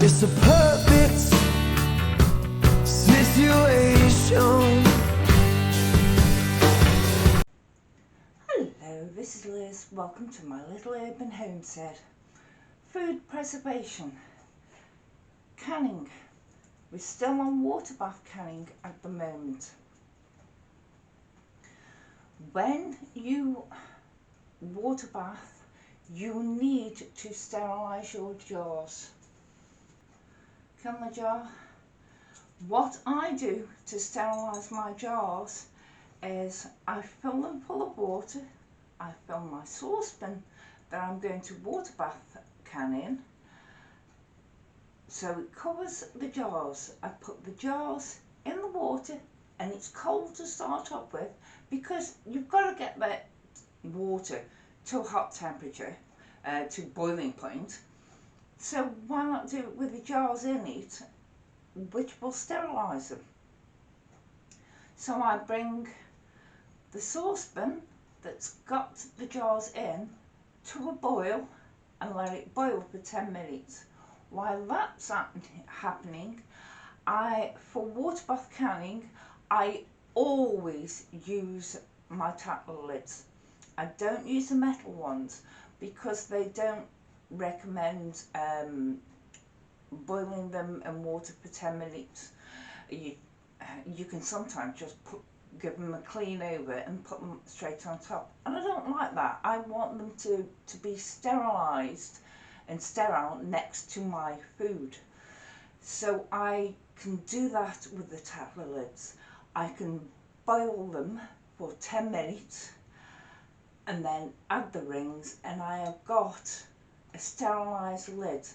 It's a perfect situation. Hello, this is Liz. Welcome to my little urban homestead. Food preservation. Canning. We're still on water bath canning at the moment. When you water bath, you need to sterilise your jars. Can the jar? What I do to sterilise my jars is I fill them full of water. I fill my saucepan that I'm going to water bath can in, so it covers the jars. I put the jars in the water and it's cold to start off with, because you've got to get that water to a hot temperature, to boiling point. So why not do it with the jars in it, which will sterilise them. So I bring the saucepan that's got the jars in to a boil and let it boil for 10 minutes. While that's happening, for water bath canning, I always use my tackle lids. I don't use the metal ones because they don't recommend boiling them in water for 10 minutes. You can sometimes just give them a clean over and put them straight on top, and I don't like that. I want them to be sterilised and sterile next to my food, so I can do that with the tackler lids. I can boil them for 10 minutes and then add the rings, and I have got a sterilised lid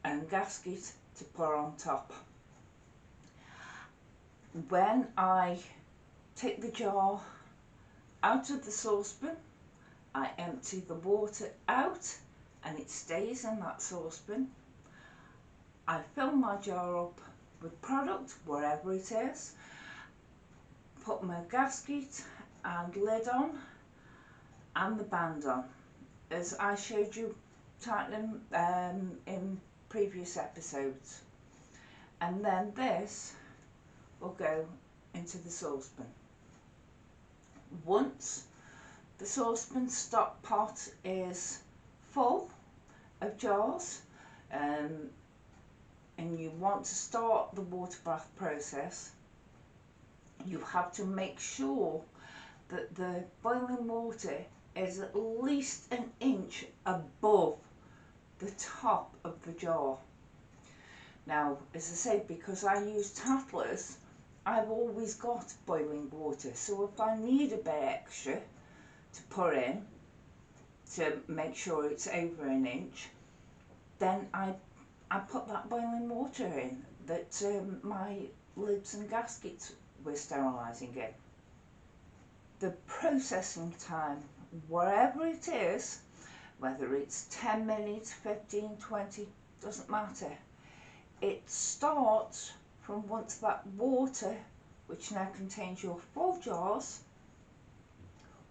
and gasket to put on top. When I take the jar out of the saucepan, I empty the water out and it stays in that saucepan. I fill my jar up with product, wherever it is, put my gasket and lid on and the band on, as I showed you tightening in previous episodes. And then this will go into the saucepan. Once the saucepan stock pot is full of jars, and you want to start the water bath process, you have to make sure that the boiling water is at least an inch above the top of the jar. Now, as I say, because I use tattlers, I've always got boiling water, so if I need a bit extra to put in to make sure it's over an inch, then I put that boiling water in that my lids and gaskets were sterilising in. The processing time, wherever it is, whether it's 10 minutes, 15, 20, doesn't matter. It starts from once that water, which now contains your full jars,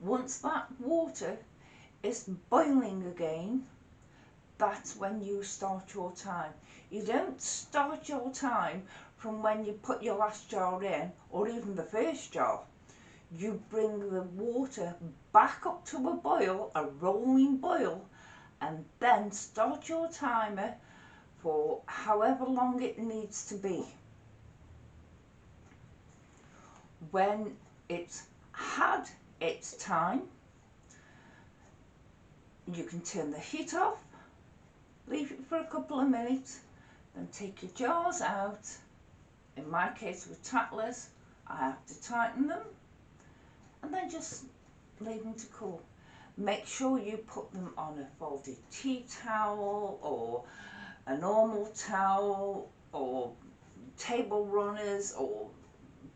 once that water is boiling again, that's when you start your time. You don't start your time from when you put your last jar in, or even the first jar. You bring the water back up to a boil, a rolling boil, and then start your timer for however long it needs to be. When it's had its time, you can turn the heat off, leave it for a couple of minutes, then take your jars out. In my case with tattlers, I have to tighten them and then just leave them to cool. Make sure you put them on a folded tea towel or a normal towel or table runners or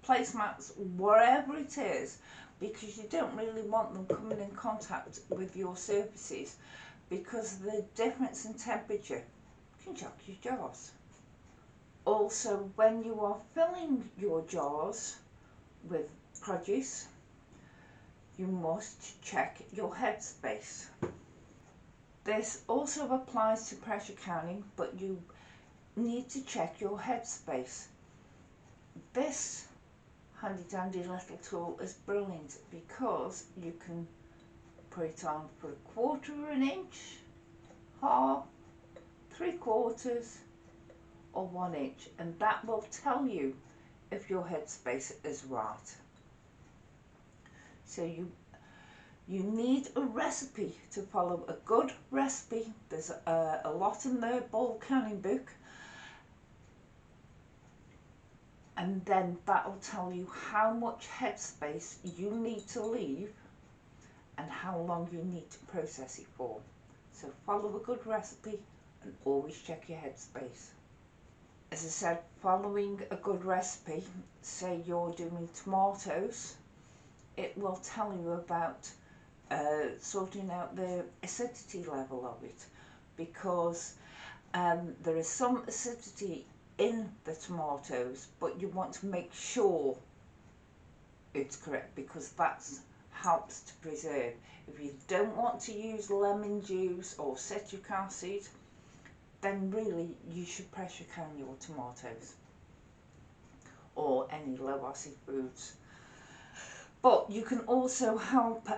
placemats, wherever it is, because you don't really want them coming in contact with your surfaces, because the difference in temperature can shock your jars. Also, when you are filling your jars with produce, you must check your headspace. This also applies to pressure canning, but you need to check your headspace. This handy dandy little tool is brilliant because you can put it on for 1/4 of an inch, half, 3/4 or 1 inch, and that will tell you if your headspace is right. So you need a recipe to follow, a good recipe. There's a lot in the ball canning book, and then that will tell you how much headspace you need to leave and how long you need to process it for. So follow a good recipe and always check your headspace. As I said, following a good recipe, say you're doing tomatoes, it will tell you about sorting out the acidity level of it, because there is some acidity in the tomatoes, but you want to make sure it's correct, because that helps to preserve. If you don't want to use lemon juice or citric acid, then really you should pressure can your tomatoes or any low acid foods. But you can also help,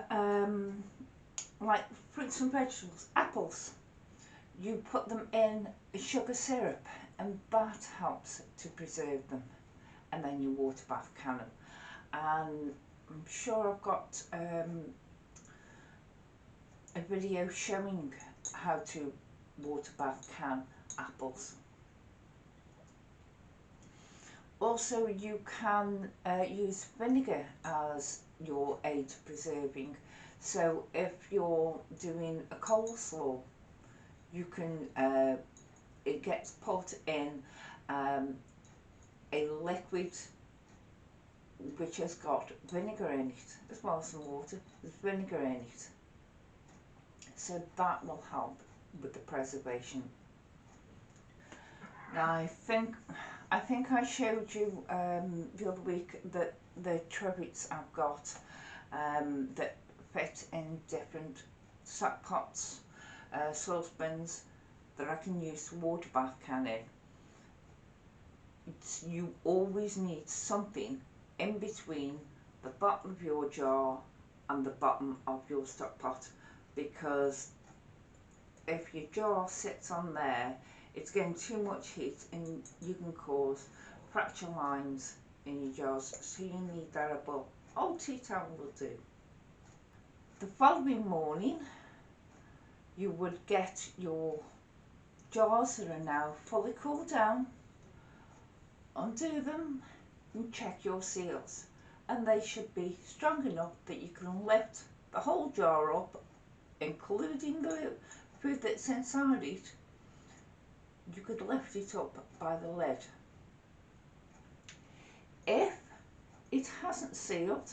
like fruits and vegetables, apples. You put them in a sugar syrup and that helps to preserve them, and then you water bath can them. And I'm sure I've got a video showing how to water bath can apples. Also, you can use vinegar as your aid to preserving. So if you're doing a coleslaw, you can it gets put in a liquid which has got vinegar in it, as well as some water. There's vinegar in it, so that will help with the preservation. Now I think I showed you the other week that the trivets I've got that fit in different sack pots, saucepans that I can use to water bath can in. You always need something in between the bottom of your jar and the bottom of your stock pot, because if your jar sits on there, it's getting too much heat and you can cause fracture lines in your jars, so you need that above. Old tea towel will do. The following morning you would get your jars that are now fully cooled down, undo them and check your seals, and they should be strong enough that you can lift the whole jar up, including the food that's inside it. You could lift it up by the lid. If it hasn't sealed,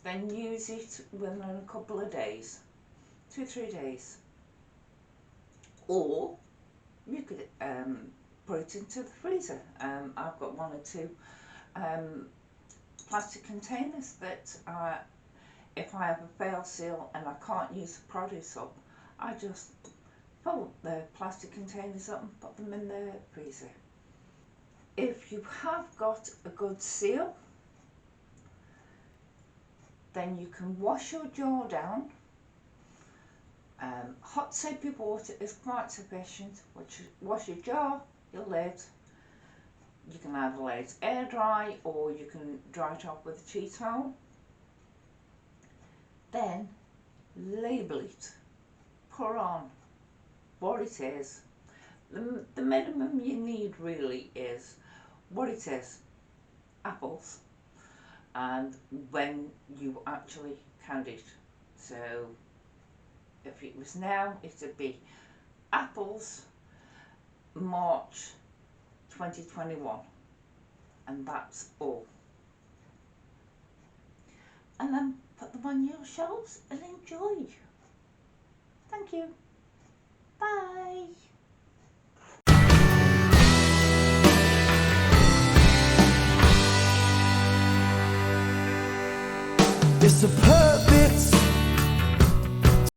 then use it within a couple of days, 2-3 days, or you could put it into the freezer. I've got 1 or 2 plastic containers that if I have a fail seal and I can't use the produce up, I just fill the plastic containers up and put them in the freezer. If you have got a good seal, then you can wash your jar down. Hot soapy water is quite sufficient. Wash your jar, your lid. You can either let it air dry or you can dry it off with a tea towel. Then label it. Put on what it is. The minimum you need really is what it is, apples, and when you actually canned it. So if it was now, it would be apples, March 2021, and that's all. And then put them on your shelves and enjoy. Thank you. Bye. It's a